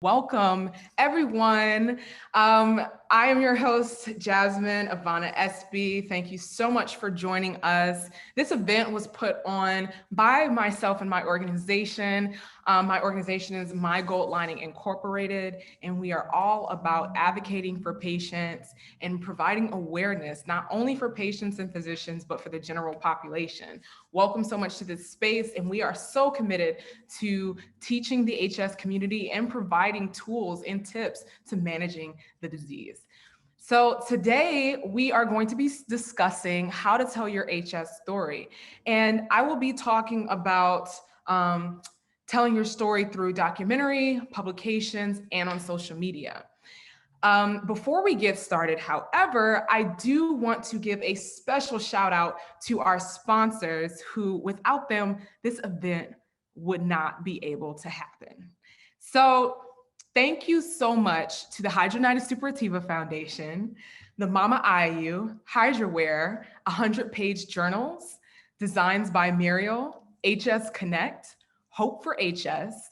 Welcome, everyone. I am your host, Jasmine IVANNA Espy. Thank you so much for joining us. This event was put on by myself and my organization. My organization is My Gold Lining Incorporated, and we are all about advocating for patients and providing awareness, not only for patients and physicians, but for the general population. Welcome so much to this space, and we are so committed to teaching the HS community and providing tools and tips to managing the disease. So today we are going to be discussing how to tell your HS story. And I will be talking about telling your story through documentary, publications, and on social media. Before we get started, however, I do want to give a special shout out to our sponsors who, without them, this event would not be able to happen. So thank you so much to the Hidradenitis Suppurativa Foundation, the Mama IU, Hydraware, 100-page journals, Designs by Muriel, HS Connect, Hope for HS,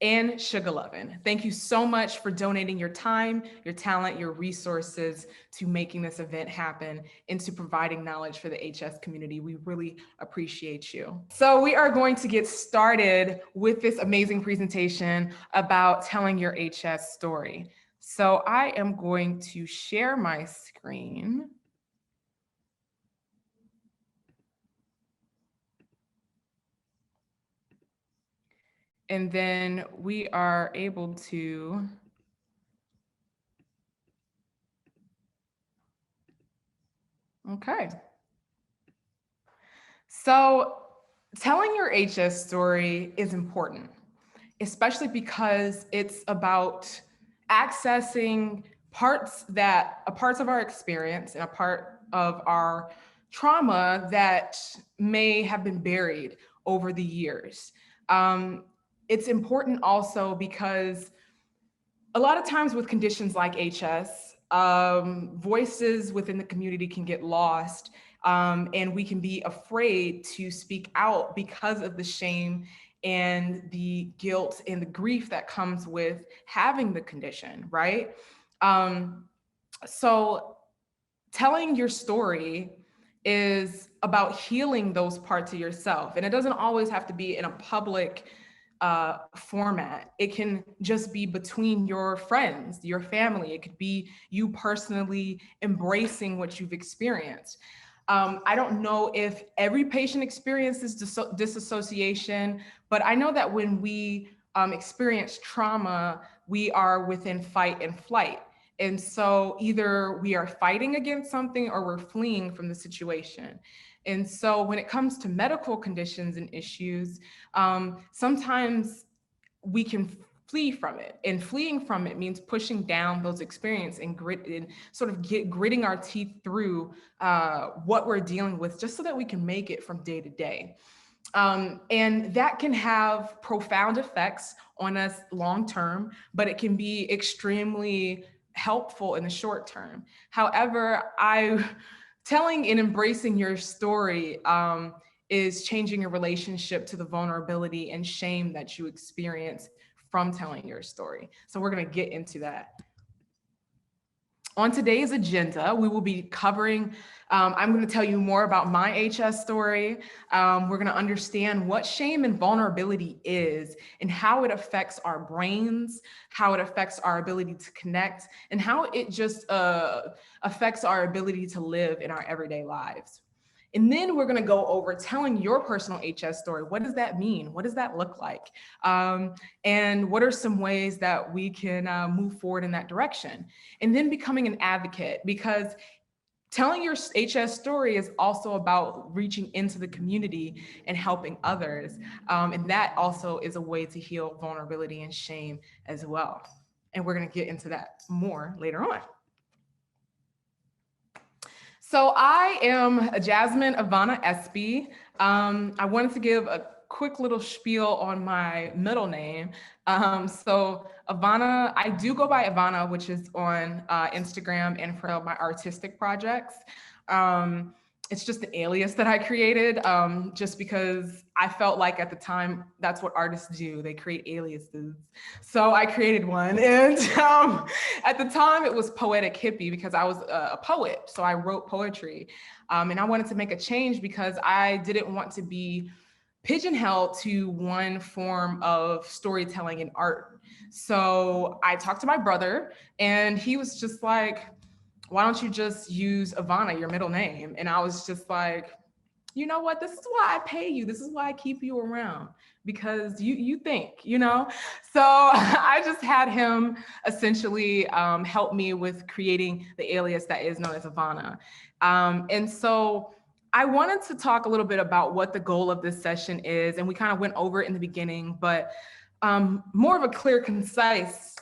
and Sugar Lovin'. Thank you so much for donating your time, your talent, your resources to making this event happen and to providing knowledge for the HS community. We really appreciate you. So we are going to get started with this amazing presentation about telling your HS story. So I am going to share my screen. And then we are able to okay. So telling your HS story is important, especially because it's about accessing parts of our experience and a part of our trauma that may have been buried over the years. It's important also because a lot of times with conditions like HS, voices within the community can get lost, and we can be afraid to speak out because of the shame and the guilt and the grief that comes with having the condition, right? So telling your story is about healing those parts of yourself, and it doesn't always have to be in a public format. It can just be between your friends, your family. It could be you personally embracing what you've experienced. I don't know if every patient experiences disassociation, but I know that when we experience trauma, we are within fight and flight. And so either we are fighting against something or we're fleeing from the situation. And so when it comes to medical conditions and issues, sometimes we can flee from it, and fleeing from it means pushing down those experiences and sort of gritting our teeth through what we're dealing with, just so that we can make it from day to day. And that can have profound effects on us long term, but it can be extremely helpful in the short term. However, telling and embracing your story is changing your relationship to the vulnerability and shame that you experience from telling your story. So we're going to get into that. On today's agenda, we will be covering, I'm going to tell you more about my HS story. We're going to understand what shame and vulnerability is and how it affects our brains, how it affects our ability to connect, and how it just affects our ability to live in our everyday lives. And then we're going to go over telling your personal HS story. What does that mean? What does that look like? And what are some ways that we can move forward in that direction? And then becoming an advocate, because telling your HS story is also about reaching into the community and helping others. And that also is a way to heal vulnerability and shame as well. And we're going to get into that more later on. So I am Jasmine IVANNA Espy. I wanted to give a quick little spiel on my middle name. So IVANNA, I do go by IVANNA, which is on Instagram and for my artistic projects. it's just an alias that I created, just because I felt like at the time that's what artists do. They create aliases. So I created one. And at the time it was Poetic Hippie because I was a poet. So I wrote poetry. And I wanted to make a change because I didn't want to be pigeonholed to one form of storytelling and art. So I talked to my brother, and he was just like, why don't you just use IVANNA, your middle name? And I was just like, you know what? This is why I pay you. This is why I keep you around, because you think, you know? So I just had him essentially help me with creating the alias that is known as IVANNA. And so I wanted to talk a little bit about what the goal of this session is. And we kind of went over it in the beginning, but more of a clear, concise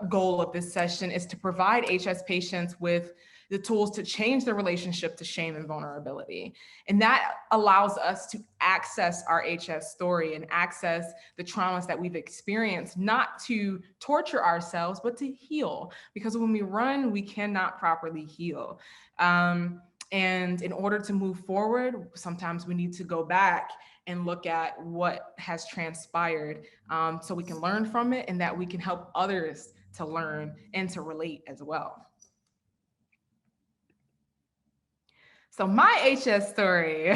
goal of this session is to provide HS patients with the tools to change their relationship to shame and vulnerability. And that allows us to access our HS story and access the traumas that we've experienced, not to torture ourselves, but to heal. Because when we run, we cannot properly heal. And in order to move forward, sometimes we need to go back and look at what has transpired, so we can learn from it and that we can help others to learn and to relate as well. So my HS story.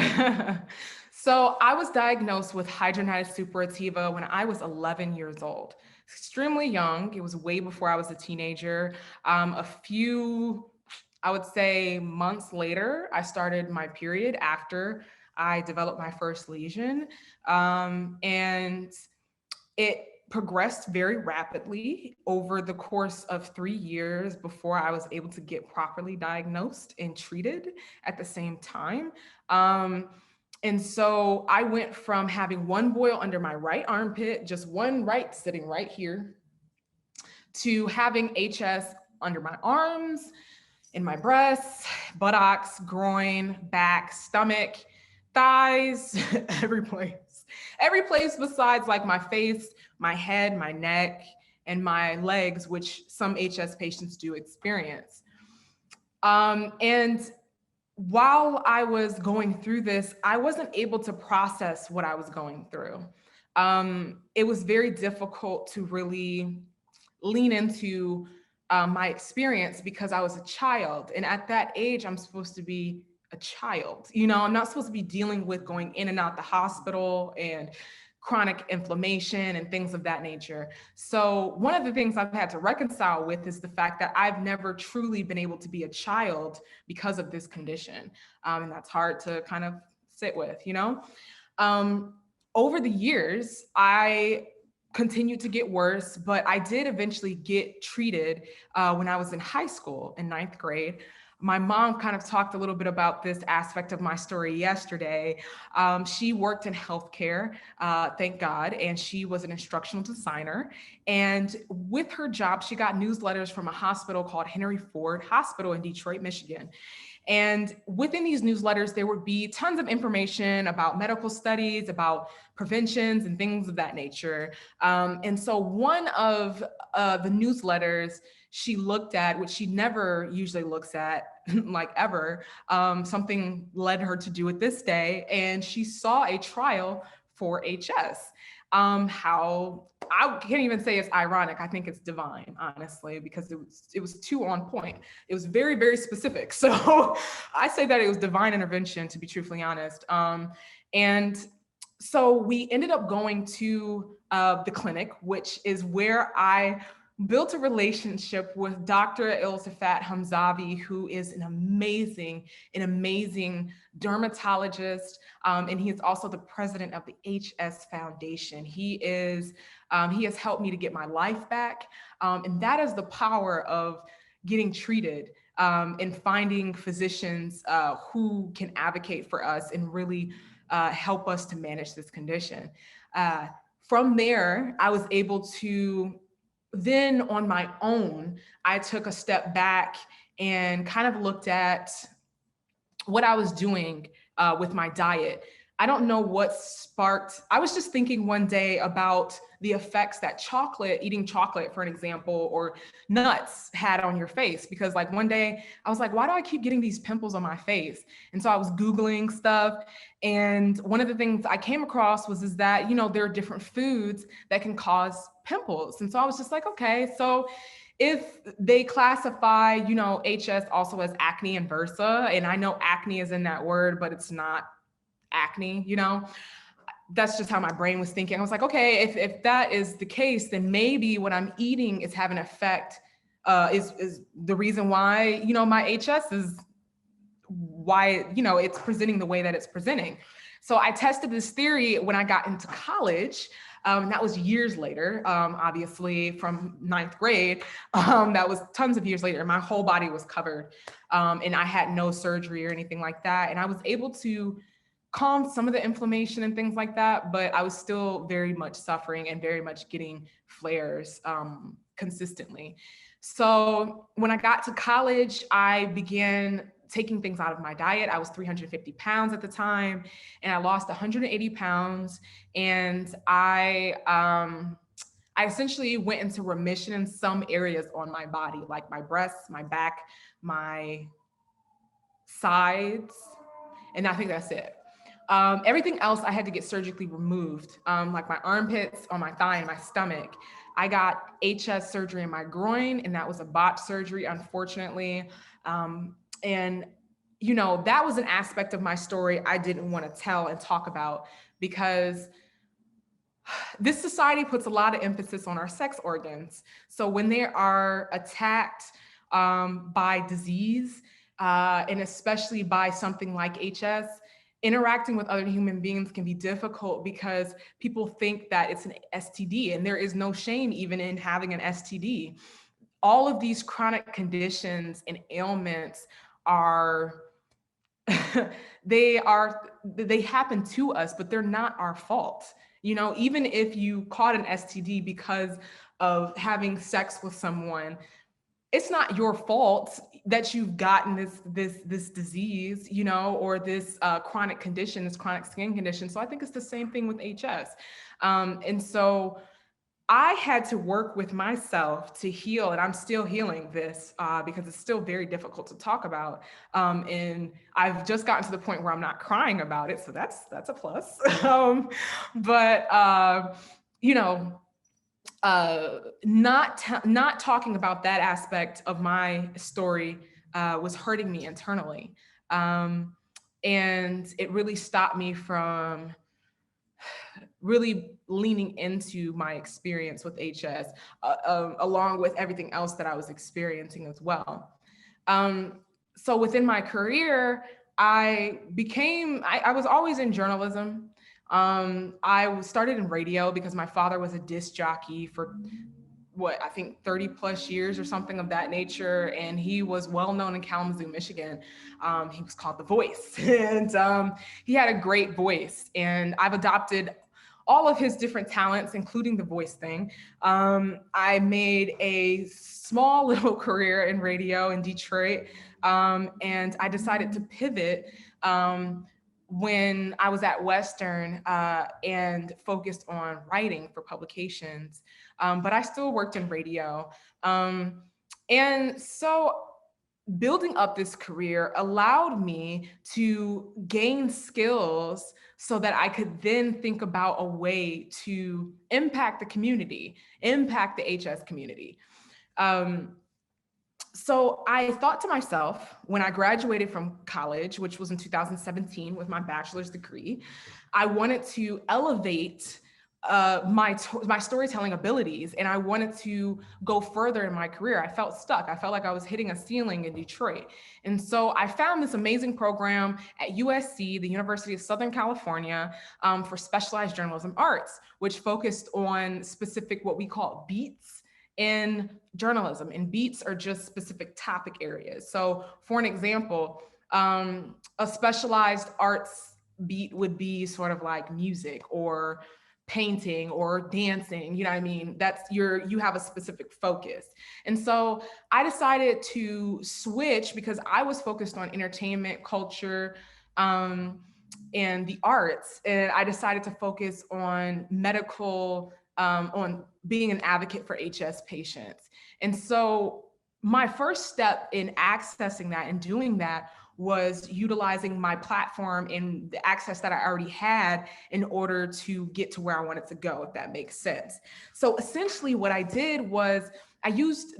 So I was diagnosed with hidradenitis suppurativa when I was 11 years old. Extremely young. It was way before I was a teenager. A few, I would say, months later, I started my period after I developed my first lesion. And it progressed very rapidly over the course of 3 years before I was able to get properly diagnosed and treated at the same time. And so I went from having one boil under my right armpit, just one right sitting right here, to having HS under my arms, in my breasts, buttocks, groin, back, stomach, thighs, every place besides like my face, my head, my neck, and my legs, which some HS patients do experience. And while I was going through this, I wasn't able to process what I was going through. It was very difficult to really lean into my experience because I was a child. And at that age, I'm supposed to be a child. You know, I'm not supposed to be dealing with going in and out the hospital and chronic inflammation and things of that nature. So one of the things I've had to reconcile with is the fact that I've never truly been able to be a child because of this condition. And that's hard to kind of sit with, you know? Over the years, I continued to get worse, but I did eventually get treated when I was in high school in 9th grade. My mom kind of talked a little bit about this aspect of my story yesterday. She worked in healthcare, thank God, and she was an instructional designer. And with her job, she got newsletters from a hospital called Henry Ford Hospital in Detroit, Michigan. And within these newsletters, there would be tons of information about medical studies, about preventions and things of that nature. And so one of the newsletters she looked at, which she never usually looks at, like ever, something led her to do it this day. And she saw a trial for HS. How I can't even say it's ironic. I think it's divine, honestly, because it was too on point. It was very, very specific. So I say that it was divine intervention, to be truthfully honest. And so we ended up going to the clinic, which is where I built a relationship with Dr. Ilsafat Hamzavi, who is an amazing dermatologist, and he is also the president of the HS Foundation. He has helped me to get my life back, and that is the power of getting treated and finding physicians who can advocate for us and really help us to manage this condition. From there, I was able to then on my own, I took a step back and kind of looked at what I was doing with my diet. I don't know what sparked, I was just thinking one day about the effects that chocolate, eating chocolate, for an example, or nuts had on your face. Because like one day I was like, why do I keep getting these pimples on my face? And so I was Googling stuff. And one of the things I came across is that, there are different foods that can cause pimples. And so I was just like, okay, so if they classify, HS also as acne and versa, and I know acne is in that word, but it's not acne, that's just how my brain was thinking. I was like, okay, if that is the case, then maybe what I'm eating is having an effect, is the reason why, my HS is why, it's presenting the way that it's presenting. So I tested this theory when I got into college. That was years later, obviously from ninth grade. That was tons of years later. My whole body was covered, and I had no surgery or anything like that. And I was able to calm some of the inflammation and things like that, but I was still very much suffering and very much getting flares consistently. So when I got to college, I began taking things out of my diet. I was 350 pounds at the time, and I lost 180 pounds. And I essentially went into remission in some areas on my body, like my breasts, my back, my sides, and I think that's it. Everything else I had to get surgically removed, like my armpits, on my thigh, and my stomach. I got HS surgery in my groin, and that was a botched surgery, unfortunately. And that was an aspect of my story I didn't want to tell and talk about, because this society puts a lot of emphasis on our sex organs. So when they are attacked by disease, and especially by something like HS, interacting with other human beings can be difficult because people think that it's an STD, and there is no shame even in having an STD. All of these chronic conditions and ailments are they happen to us, but they're not our fault. Even if you caught an STD because of having sex with someone, it's not your fault that you've gotten this disease, or this chronic condition, this chronic skin condition. So I think it's the same thing with HS. And so I had to work with myself to heal, and I'm still healing this because it's still very difficult to talk about. And I've just gotten to the point where I'm not crying about it, so that's a plus. But not talking about that aspect of my story was hurting me internally, and it really stopped me from really leaning into my experience with HS, along with everything else that I was experiencing as well. So within my career, I was always in journalism. I started in radio because my father was a disc jockey for I think 30 plus years or something of that nature. And he was well known in Kalamazoo, Michigan. He was called The Voice, and he had a great voice. And I've adopted all of his different talents, including the voice thing. I made a small little career in radio in Detroit, and I decided to pivot when I was at Western and focused on writing for publications. But I still worked in radio. And so building up this career allowed me to gain skills so that I could then think about a way to impact the community, impact the HS community. So I thought to myself, when I graduated from college, which was in 2017 with my bachelor's degree, I wanted to elevate my storytelling abilities, and I wanted to go further in my career. I felt stuck. I felt like I was hitting a ceiling in Detroit. And so I found this amazing program at USC, the University of Southern California, for specialized journalism arts, which focused on specific, what we call beats in journalism. And beats are just specific topic areas. So for an example, a specialized arts beat would be sort of like music or painting or dancing, you know what I mean? You have a specific focus. And so I decided to switch because I was focused on entertainment, culture, and the arts, and I decided to focus on medical, on being an advocate for HS patients. And so my first step in accessing that and doing that was utilizing my platform and the access that I already had in order to get to where I wanted to go, if that makes sense. So essentially what I did was I used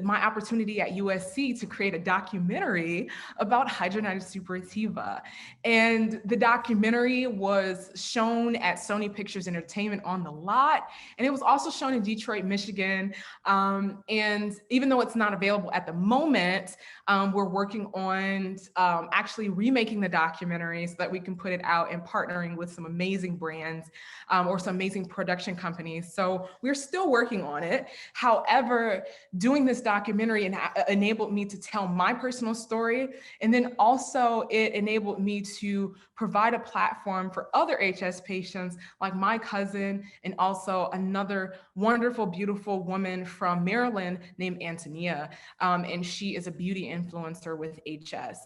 my opportunity at USC to create a documentary about hidradenitis suppurativa. And the documentary was shown at Sony Pictures Entertainment on the lot. And it was also shown in Detroit, Michigan. And even though it's not available at the moment, we're working on actually remaking the documentary so that we can put it out and partnering with some amazing brands or some amazing production companies. So we're still working on it. However, doing this documentary enabled me to tell my personal story. And then also it enabled me to provide a platform for other HS patients like my cousin and also another wonderful, beautiful woman from Maryland named Antonia. And she is a beauty influencer with HS.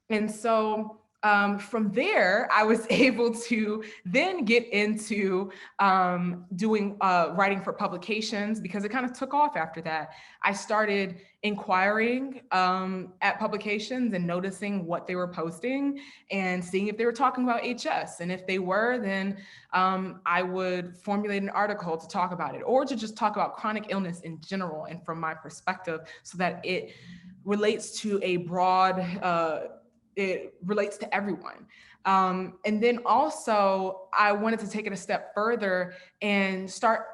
And so from there, I was able to then get into doing writing for publications because it kind of took off after that. I started inquiring at publications and noticing what they were posting and seeing if they were talking about HS. And if they were, then I would formulate an article to talk about it or to just talk about chronic illness in general and from my perspective so that it relates to a broad it relates to everyone. And then also I wanted to take it a step further and start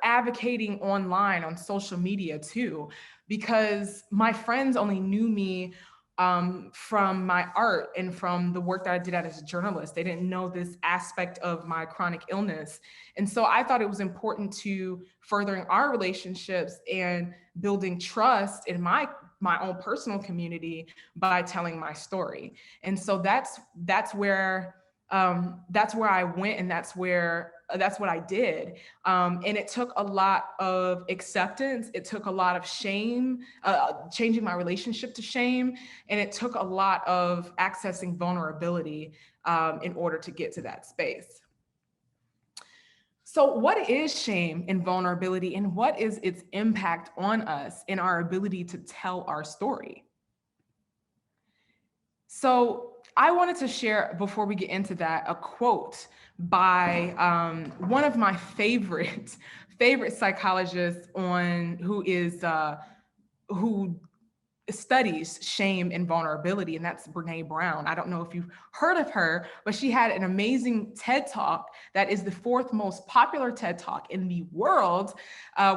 advocating online on social media too, because my friends only knew me from my art and from the work that I did as a journalist. They didn't know this aspect of my chronic illness. And so I thought it was important to furthering our relationships and building trust in my own personal community by telling my story. And so that's where I went, and that's what I did. And it took a lot of acceptance. It took a lot of shame, changing my relationship to shame. And it took a lot of accessing vulnerability in order to get to that space. So what is shame and vulnerability, and what is its impact on us in our ability to tell our story? So I wanted to share, before we get into that, a quote by one of my favorite psychologists who studies shame and vulnerability, and that's Brene Brown. I don't know if you've heard of her, but she had an amazing TED Talk that is the 4th most popular TED Talk in the world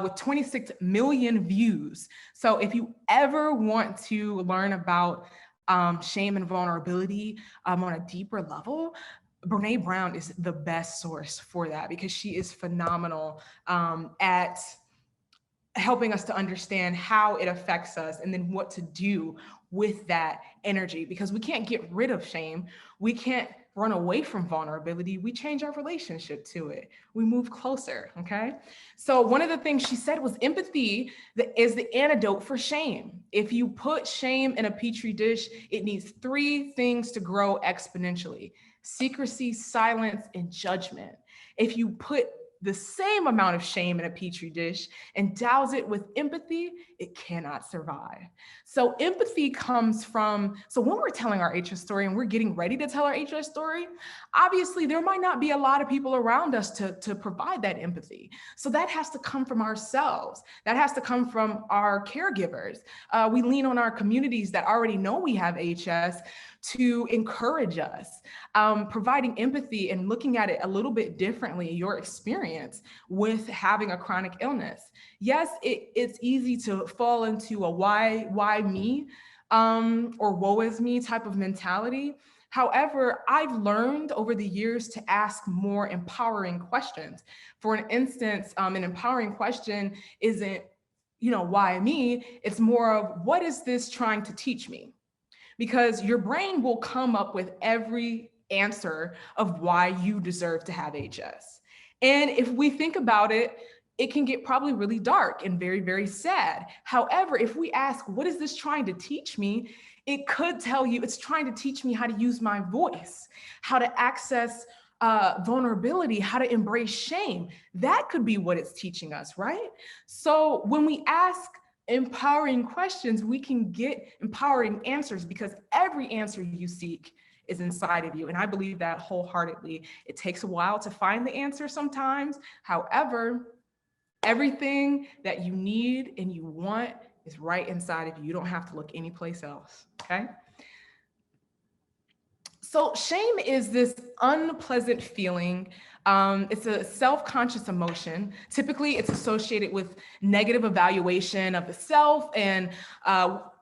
with 26 million views. So if you ever want to learn about shame and vulnerability on a deeper level, Brene Brown is the best source for that because she is phenomenal at helping us to understand how it affects us and then what to do with that energy, because we can't get rid of shame. We can't run away from vulnerability. We change our relationship to it. We move closer, okay? So one of the things she said was empathy is the antidote for shame. If you put shame in a petri dish, it needs 3 things to grow exponentially: secrecy, silence, and judgment. If you put the same amount of shame in a petri dish and douse it with empathy, it cannot survive. So empathy comes from, so when we're telling our HS story and we're getting ready to tell our HS story, obviously there might not be a lot of people around us to provide that empathy. So that has to come from ourselves. That has to come from our caregivers. We lean on our communities that already know we have HS to encourage us, providing empathy and looking at it a little bit differently, your experience with having a chronic illness. Yes, it's easy to fall into a why me, or woe is me type of mentality. However, I've learned over the years to ask more empowering questions. For an instance, an empowering question isn't, why me? It's more of, what is this trying to teach me? Because your brain will come up with every answer of why you deserve to have HS. And if we think about it, it can get probably really dark and very, very sad. However, if we ask, what is this trying to teach me? It could tell you it's trying to teach me how to use my voice, how to access vulnerability, how to embrace shame. That could be what it's teaching us, right? So when we ask empowering questions, we can get empowering answers, because every answer you seek is inside of you. And I believe that wholeheartedly. It takes a while to find the answer sometimes. However, everything that you need and you want is right inside of you. You don't have to look anyplace else, okay? So shame is this unpleasant feeling. It's a self-conscious emotion. Typically, it's associated with negative evaluation of the self, and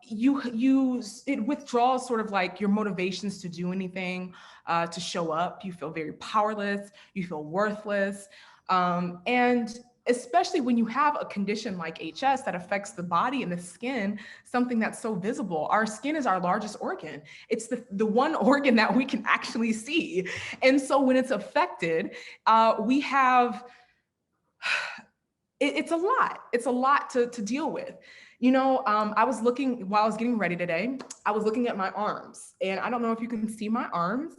it withdraws sort of like your motivations to do anything, to show up. You feel very powerless. You feel worthless, and especially when you have a condition like HS that affects the body and the skin, something that's so visible. Our skin is our largest organ. It's the one organ that we can actually see. And so when it's affected, we have, it's a lot. It's a lot to deal with. You know, I was looking, while I was getting ready today, I was looking at my arms, and I don't know if you can see my arms,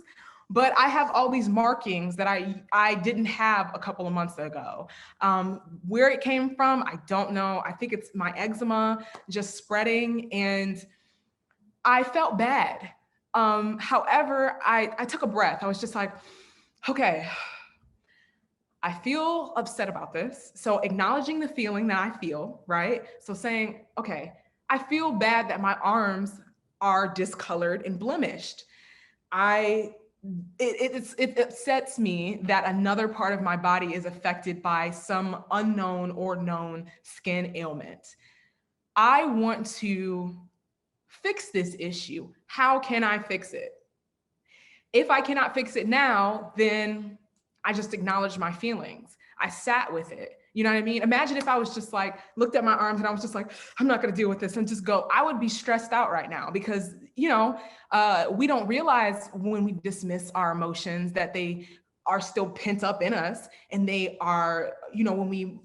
but I have all these markings that I didn't have a couple of months ago. Where it came from, I don't know. I think it's my eczema just spreading, and I felt bad. However, I took a breath. I was just like, okay, I feel upset about this. So acknowledging the feeling that I feel, right? So saying, okay, I feel bad that my arms are discolored and blemished. It upsets me that another part of my body is affected by some unknown or known skin ailment. I want to fix this issue. How can I fix it? If I cannot fix it now, then I just acknowledge my feelings. I sat with it. You know what I mean? Imagine if I was just like, looked at my arms and I was just like, I'm not gonna deal with this and just go. I would be stressed out right now, because, you know, we don't realize when we dismiss our emotions that they are still pent up in us, and they are, you know, when we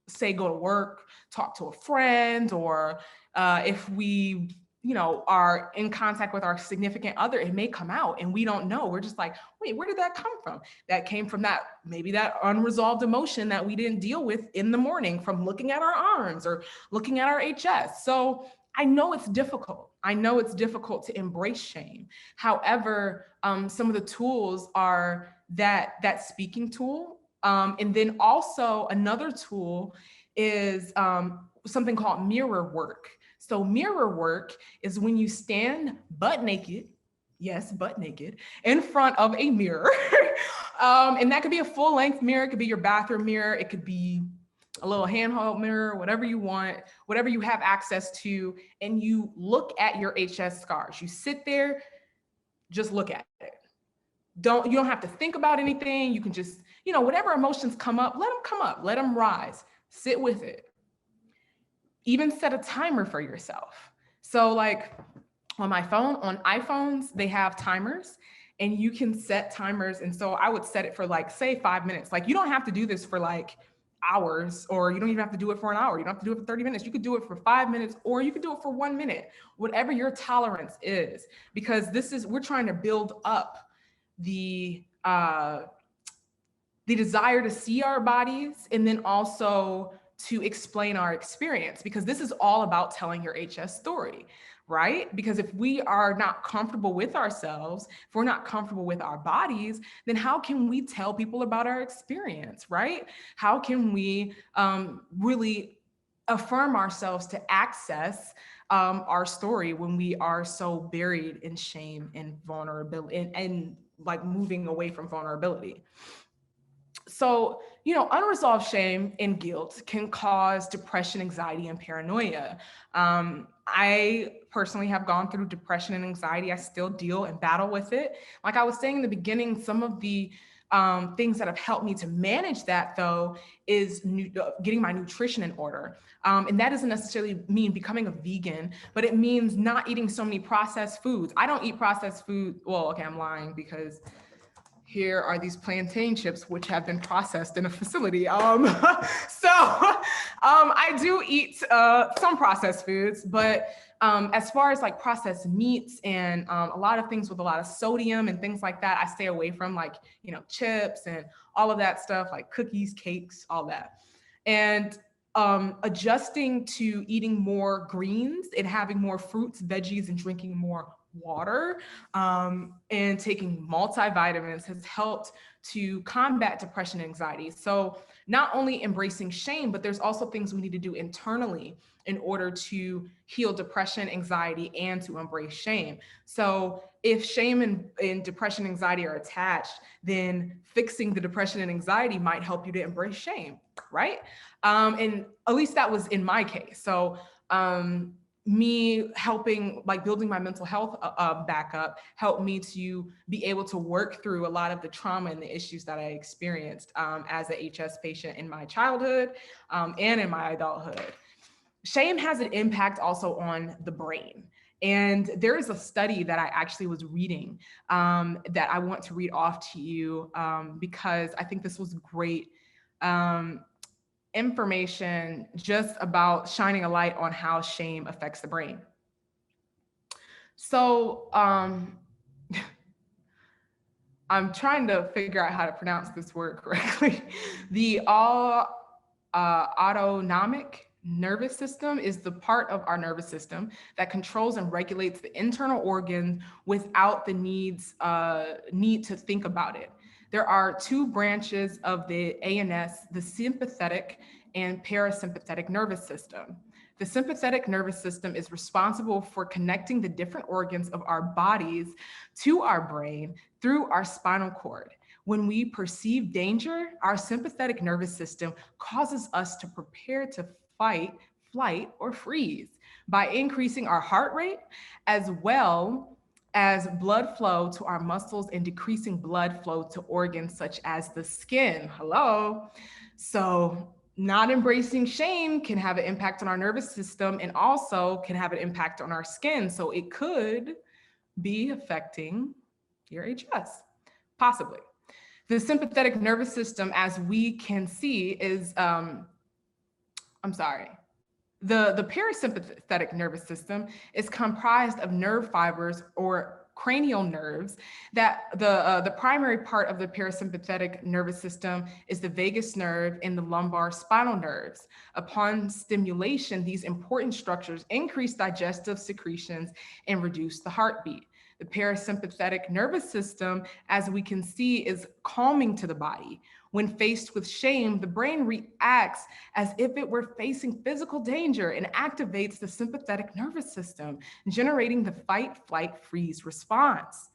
say go to work, talk to a friend, or if we, you know, are in contact with our significant other, it may come out and we don't know. We're just like, wait, where did that come from? That came from that, maybe that unresolved emotion that we didn't deal with in the morning from looking at our arms or looking at our HS. So I know it's difficult. I know it's difficult to embrace shame. However, some of the tools are that speaking tool. And then also another tool is something called mirror work. So mirror work is when you stand butt naked, yes, butt naked, in front of a mirror. And that could be a full length mirror. It could be your bathroom mirror. It could be a little handheld mirror, whatever you want, whatever you have access to. And you look at your HS scars. You sit there, just look at it. You don't have to think about anything. You can just, you know, whatever emotions come up, let them come up, let them rise, sit with it. Even set a timer for yourself. So like on my phone, on iPhones, they have timers and you can set timers. And so I would set it for like, say 5 minutes. Like you don't have to do this for like hours, or you don't even have to do it for an hour. You don't have to do it for 30 minutes. You could do it for 5 minutes, or you could do it for 1 minute, whatever your tolerance is, because we're trying to build up the desire to see our bodies, and then also to explain our experience, because this is all about telling your HS story, right? Because if we are not comfortable with ourselves, if we're not comfortable with our bodies, then how can we tell people about our experience, right? How can we really affirm ourselves to access our story when we are so buried in shame and vulnerability and like moving away from vulnerability? So, you know, unresolved shame and guilt can cause depression, anxiety, and paranoia. I personally have gone through depression and anxiety. I still deal and battle with it. Like I was saying in the beginning, some of the things that have helped me to manage that, though, is getting my nutrition in order. And that doesn't necessarily mean becoming a vegan, but it means not eating so many processed foods. I don't eat processed food. Well, okay, I'm lying, because here are these plantain chips, which have been processed in a facility. I do eat some processed foods, but as far as like processed meats and a lot of things with a lot of sodium and things like that, I stay away from, like, chips and all of that stuff, like cookies, cakes, all that. And adjusting to eating more greens and having more fruits, veggies, and drinking more water, and taking multivitamins has helped to combat depression and anxiety. So not only embracing shame, but there's also things we need to do internally in order to heal depression, anxiety, and to embrace shame. So if shame and depression, anxiety are attached, then fixing the depression and anxiety might help you to embrace shame, right? And at least that was in my case. So me helping, like building my mental health back up, helped me to be able to work through a lot of the trauma and the issues that I experienced as a HS patient in my childhood and in my adulthood. Shame has an impact also on the brain. And there is a study that I actually was reading that I want to read off to you because I think this was great information just about shining a light on how shame affects the brain. So I'm trying to figure out how to pronounce this word correctly. The autonomic nervous system is the part of our nervous system that controls and regulates the internal organs without the need to think about it. There are two branches of the ANS, the sympathetic and parasympathetic nervous system. The sympathetic nervous system is responsible for connecting the different organs of our bodies to our brain through our spinal cord. When we perceive danger, our sympathetic nervous system causes us to prepare to fight, flight, or freeze by increasing our heart rate as well as blood flow to our muscles and decreasing blood flow to organs such as the skin. Hello. So not embracing shame can have an impact on our nervous system and also can have an impact on our skin. So it could be affecting your HS, possibly. The sympathetic nervous system, as we can see, is, the parasympathetic nervous system is comprised of nerve fibers or cranial nerves that the primary part of the parasympathetic nervous system is the vagus nerve and the lumbar spinal nerves. Upon stimulation, these important structures increase digestive secretions and reduce the heartbeat. The parasympathetic nervous system, as we can see, is calming to the body. When faced with shame, the brain reacts as if it were facing physical danger and activates the sympathetic nervous system, generating the fight, flight, freeze response.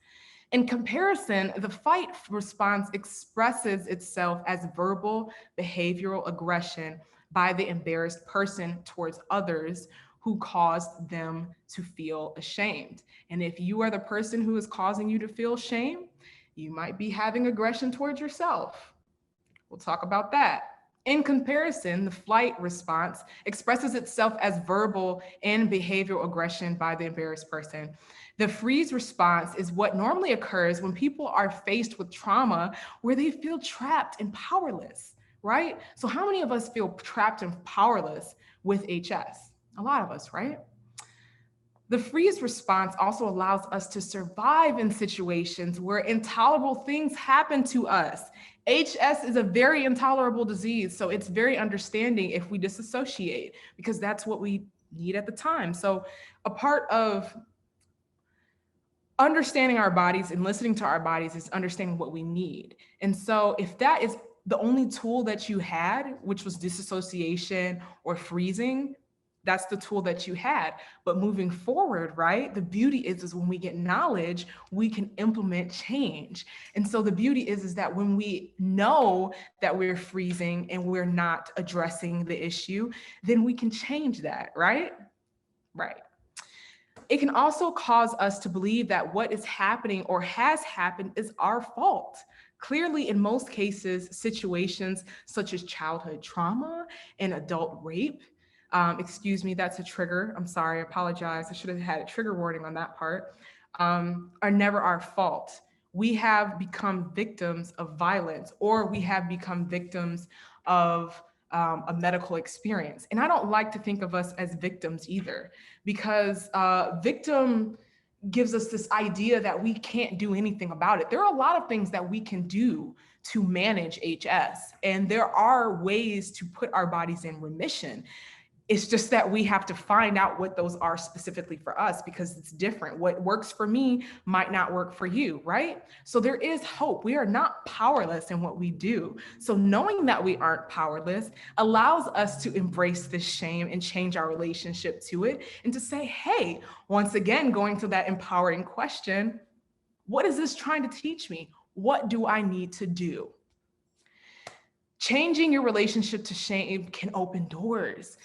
In comparison, the fight response expresses itself as verbal behavioral aggression by the embarrassed person towards others who caused them to feel ashamed. And if you are the person who is causing you to feel shame, you might be having aggression towards yourself. We'll talk about that. In comparison, the flight response expresses itself as verbal and behavioral aggression by the embarrassed person. The freeze response is what normally occurs when people are faced with trauma where they feel trapped and powerless, right? So how many of us feel trapped and powerless with HS? A lot of us, right? The freeze response also allows us to survive in situations where intolerable things happen to us. HS is a very intolerable disease, so it's very understanding if we disassociate because that's what we need at the time. So a part of understanding our bodies and listening to our bodies is understanding what we need. And so if that is the only tool that you had, which was disassociation or freezing, that's the tool that you had. But moving forward, right, the beauty is when we get knowledge, we can implement change. And so the beauty is that when we know that we're freezing and we're not addressing the issue, then we can change that, right? Right. It can also cause us to believe that what is happening or has happened is our fault. Clearly, in most cases, situations such as childhood trauma and adult rape, excuse me, that's a trigger. I'm sorry, I apologize. I should have had a trigger warning on that part, are never our fault. we have become victims of violence, or we have become victims of a medical experience. And I don't like to think of us as victims either, because victim gives us this idea that we can't do anything about it. There are a lot of things that we can do to manage HS, and there are ways to put our bodies in remission. It's just that we have to find out what those are specifically for us, because it's different. What works for me might not work for you, right? So there is hope. We are not powerless in what we do. So knowing that we aren't powerless allows us to embrace this shame and change our relationship to it, and to say, hey, once again, going to that empowering question, what is this trying to teach me? What do I need to do? Changing your relationship to shame can open doors.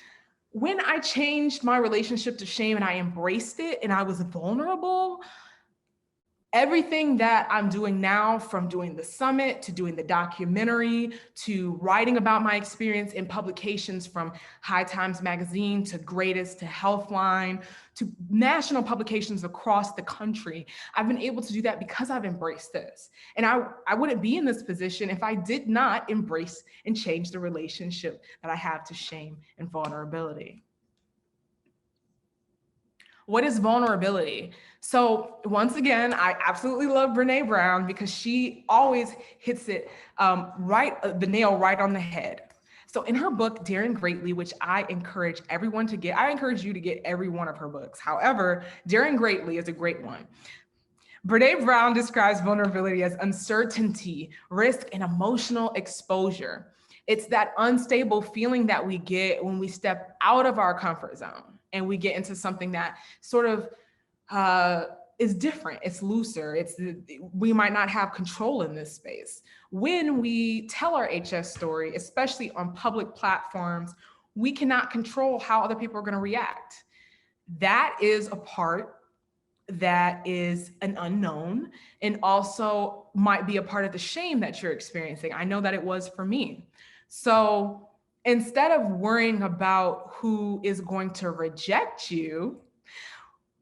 When I changed my relationship to shame and I embraced it and I was vulnerable, everything that I'm doing now, from doing the summit to doing the documentary to writing about my experience in publications from High Times Magazine to Greatest to Healthline to national publications across the country, I've been able to do that because I've embraced this. And I wouldn't be in this position if I did not embrace and change the relationship that I have to shame and vulnerability. What is vulnerability? So once again, I absolutely love Brene Brown because she always hits it the nail right on the head. So in her book, Daring Greatly, which I encourage everyone to get, I encourage you to get every one of her books. However, Daring Greatly is a great one. Brene Brown describes vulnerability as uncertainty, risk, and emotional exposure. It's that unstable feeling that we get when we step out of our comfort zone and we get into something that sort of is different. It's looser. We might not have control in this space. When we tell our HS story, especially on public platforms, we cannot control how other people are going to react. That is a part that is an unknown, and also might be a part of the shame that you're experiencing. I know that it was for me. So instead of worrying about who is going to reject you,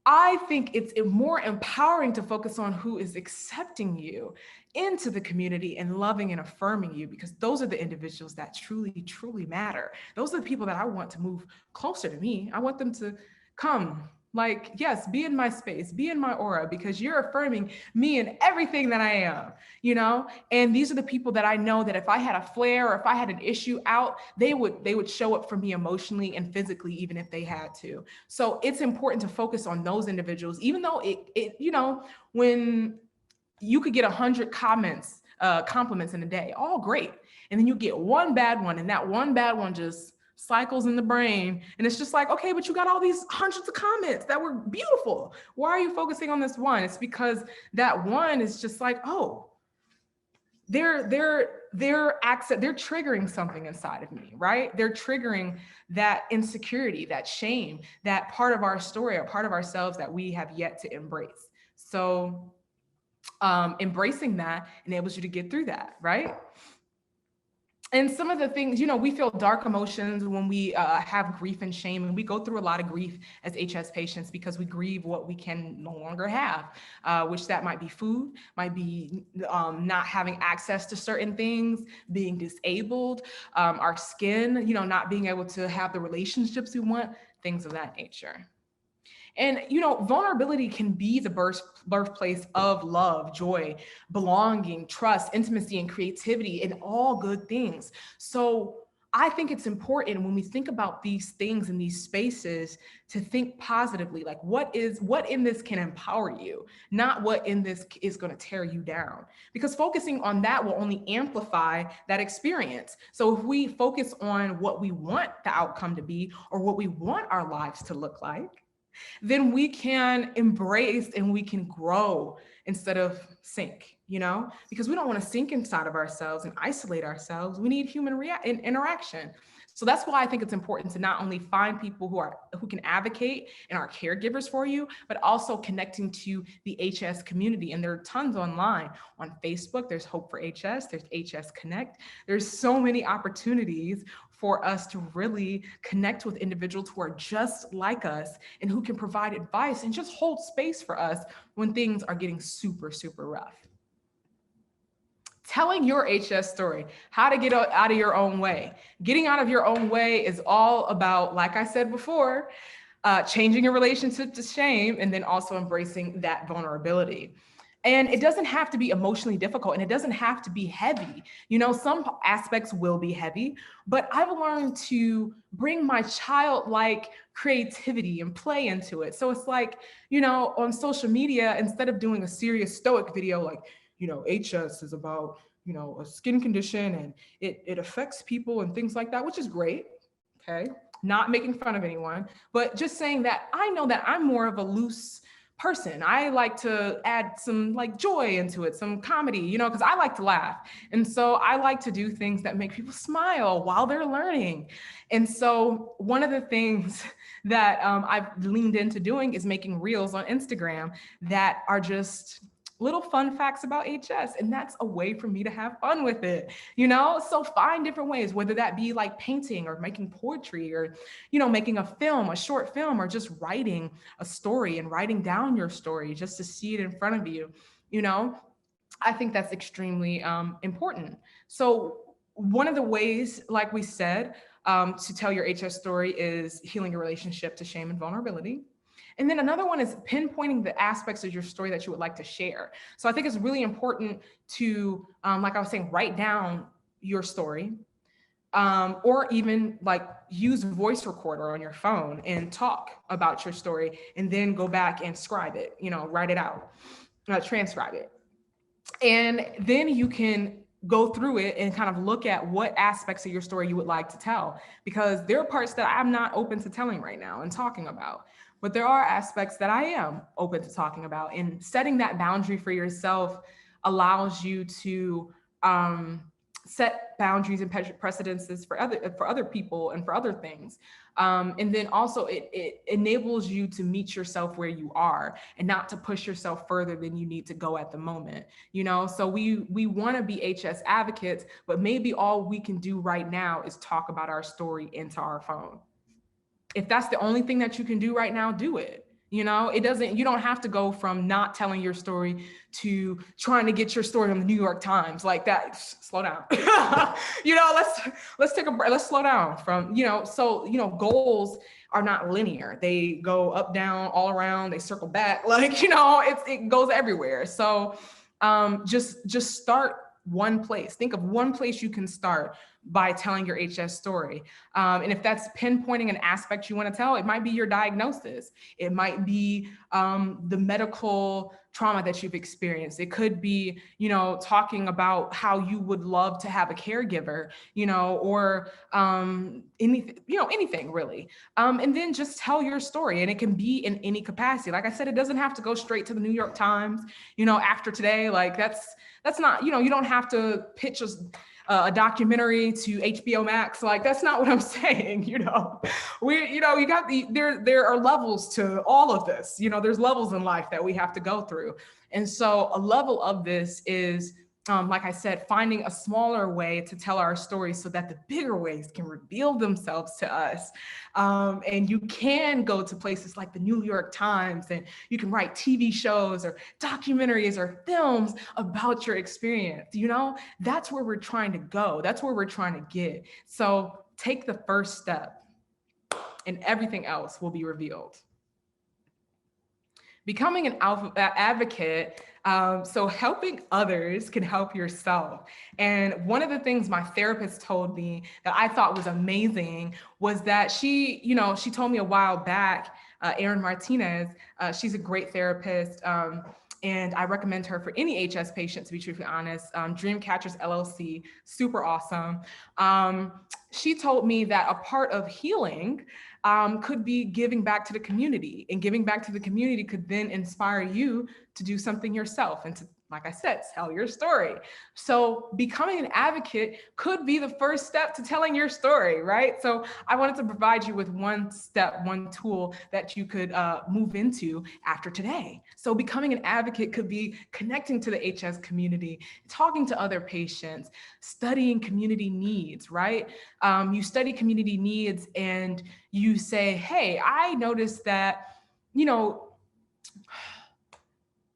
I think it's more empowering to focus on who is accepting you into the community and loving and affirming you, because those are the individuals that truly, truly matter. Those are the people that I want to move closer to me. I want them to come, like, yes, be in my space, be in my aura, because you're affirming me and everything that I am, you know? And these are the people that I know that if I had a flare or if I had an issue out, they would show up for me emotionally and physically, even if they had to. So it's important to focus on those individuals, even though it you know, when you could get 100 compliments in a day, all great. And then you get one bad one, and that one bad one just cycles in the brain. And it's just like, okay, but you got all these hundreds of comments that were beautiful. Why are you focusing on this one? It's because that one is just like, oh, they're triggering something inside of me, right? They're triggering that insecurity, that shame, that part of our story, a part of ourselves that we have yet to embrace. So embracing that enables you to get through that, right? And some of the things, you know, we feel dark emotions when we have grief and shame, and we go through a lot of grief as HS patients because we grieve what we can no longer have, which that might be food, might be not having access to certain things, being disabled, our skin, you know, not being able to have the relationships we want, things of that nature. And, you know, vulnerability can be the birthplace of love, joy, belonging, trust, intimacy, and creativity, and all good things. So I think it's important when we think about these things in these spaces to think positively, like what in this can empower you, not what in this is going to tear you down, because focusing on that will only amplify that experience. So if we focus on what we want the outcome to be, or what we want our lives to look like, then we can embrace and we can grow instead of sink, you know, because we don't want to sink inside of ourselves and isolate ourselves. We need human interaction. So that's why I think it's important to not only find people who can advocate and are caregivers for you, but also connecting to the HS community. And there are tons online. On Facebook, there's Hope for HS, there's HS Connect. There's so many opportunities for us to really connect with individuals who are just like us and who can provide advice and just hold space for us when things are getting super, super rough. telling your HS story, how to get out of your own way. Getting out of your own way is all about, like I said before, changing your relationship to shame, and then also embracing that vulnerability. And it doesn't have to be emotionally difficult, and it doesn't have to be heavy. You know, some aspects will be heavy, but I've learned to bring my childlike creativity and play into it. So it's like, you know, on social media, instead of doing a serious stoic video like, you know, HS is about, you know, a skin condition and it affects people and things like that, which is great. Okay. Not making fun of anyone, but just saying that I know that I'm more of a loose person. I like to add some like joy into it, some comedy, you know, because I like to laugh. And so I like to do things that make people smile while they're learning. And so one of the things that I've leaned into doing is making reels on Instagram that are just little fun facts about HS. And that's a way for me to have fun with it, you know? So find different ways, whether that be like painting or making poetry or, you know, making a film, a short film, or just writing a story and writing down your story just to see it in front of you, you know? I think that's extremely important. So one of the ways, like we said, to tell your HS story is healing your relationship to shame and vulnerability. And then another one is pinpointing the aspects of your story that you would like to share. So I think it's really important to, like I was saying, write down your story, or even like use voice recorder on your phone and talk about your story, and then go back and scribe it, you know, write it out, transcribe it. And then you can go through it and kind of look at what aspects of your story you would like to tell, because there are parts that I'm not open to telling right now and talking about, but there are aspects that I am open to talking about. And setting that boundary for yourself allows you to set boundaries and precedences for other people and for other things. And then also it enables you to meet yourself where you are and not to push yourself further than you need to go at the moment. You know, so we want to be HS advocates, but maybe all we can do right now is talk about our story into our phone. If that's the only thing that you can do right now, do it. You know, you don't have to go from not telling your story to trying to get your story on the New York Times like that. Slow down. You know, let's take a break. Let's slow down from, you know, so, you know, goals are not linear. They go up, down, all around, they circle back, like, you know, it goes everywhere. So just start one place. Think of one place you can start by telling your HS story. And if that's pinpointing an aspect you want to tell, it might be your diagnosis. It might be the medical trauma that you've experienced. It could be, you know, talking about how you would love to have a caregiver, you know, or anything, you know, anything really. And then just tell your story, and it can be in any capacity. Like I said, it doesn't have to go straight to the New York Times, you know, after today. Like that's not, you know, you don't have to pitch a documentary to HBO Max. Like, that's not what I'm saying. You know, you got there are levels to all of this. You know, there's levels in life that we have to go through. And so a level of this is, like I said, finding a smaller way to tell our story so that the bigger ways can reveal themselves to us. And you can go to places like the New York Times, and you can write TV shows or documentaries or films about your experience. You know, that's where we're trying to go. That's where we're trying to get. So take the first step, and everything else will be revealed. Becoming an advocate, so helping others can help yourself. And one of the things my therapist told me that I thought was amazing was that she told me a while back, Erin Martinez, she's a great therapist, and I recommend her for any HS patient, to be truthfully honest. Dreamcatchers LLC, super awesome. She told me that a part of healing could be giving back to the community, and giving back to the community could then inspire you to do something yourself and to, like I said, tell your story. So becoming an advocate could be the first step to telling your story, right? So I wanted to provide you with one step, one tool that you could move into after today. So becoming an advocate could be connecting to the HS community, talking to other patients, studying community needs, right? You study community needs and you say, hey, I noticed that, you know,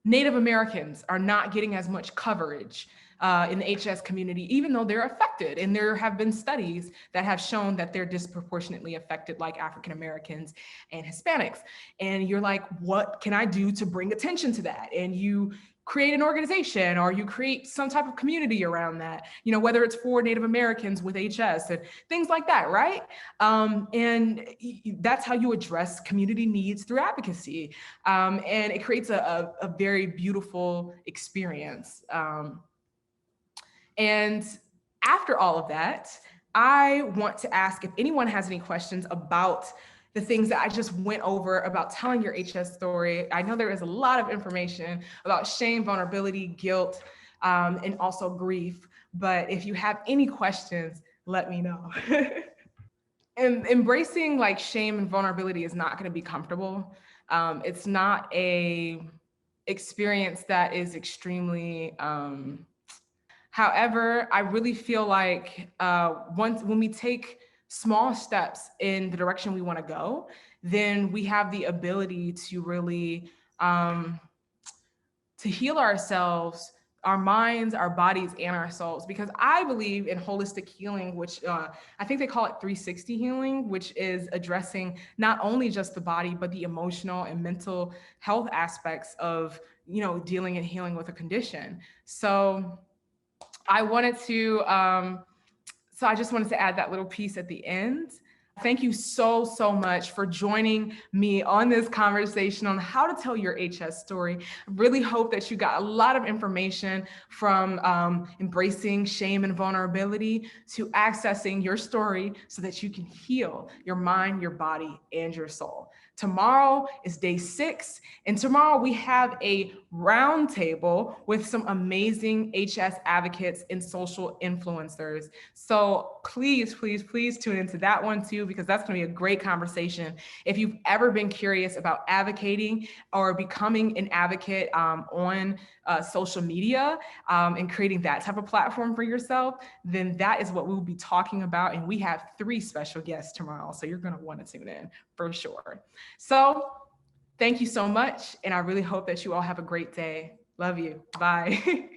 Native Americans are not getting as much coverage in the HS community, even though they're affected. And there have been studies that have shown that they're disproportionately affected, like African Americans and Hispanics. And you're like, what can I do to bring attention to that? And you create an organization, or you create some type of community around that, whether it's for Native Americans with HS and things like that, right? And that's how you address community needs through advocacy. And it creates a very beautiful experience. And after all of that, I want to ask if anyone has any questions about the things that I just went over about telling your HS story. I know there is a lot of information about shame, vulnerability, guilt, and also grief. But if you have any questions, let me know. And embracing like shame and vulnerability is not going to be comfortable. It's not a experience that is extremely however, I really feel like when we take small steps in the direction we want to go, then we have the ability to really to heal ourselves, our minds, our bodies, and our souls. Because I believe in holistic healing, which I think they call it 360 healing, which is addressing not only just the body, but the emotional and mental health aspects of dealing and healing with a condition. So I wanted to, so I just wanted to add that little piece at the end. Thank you so, so much for joining me on this conversation on how to tell your HS story. I really hope that you got a lot of information from embracing shame and vulnerability to accessing your story so that you can heal your mind, your body, and your soul. Tomorrow is day 6, and tomorrow we have a roundtable with some amazing HS advocates and social influencers. So please, please, please tune into that one too, because that's going to be a great conversation. If you've ever been curious about advocating or becoming an advocate on social media and creating that type of platform for yourself, then that is what we'll be talking about. And we have 3 special guests tomorrow, so you're going to want to tune in for sure. So thank you so much. And I really hope that you all have a great day. Love you. Bye.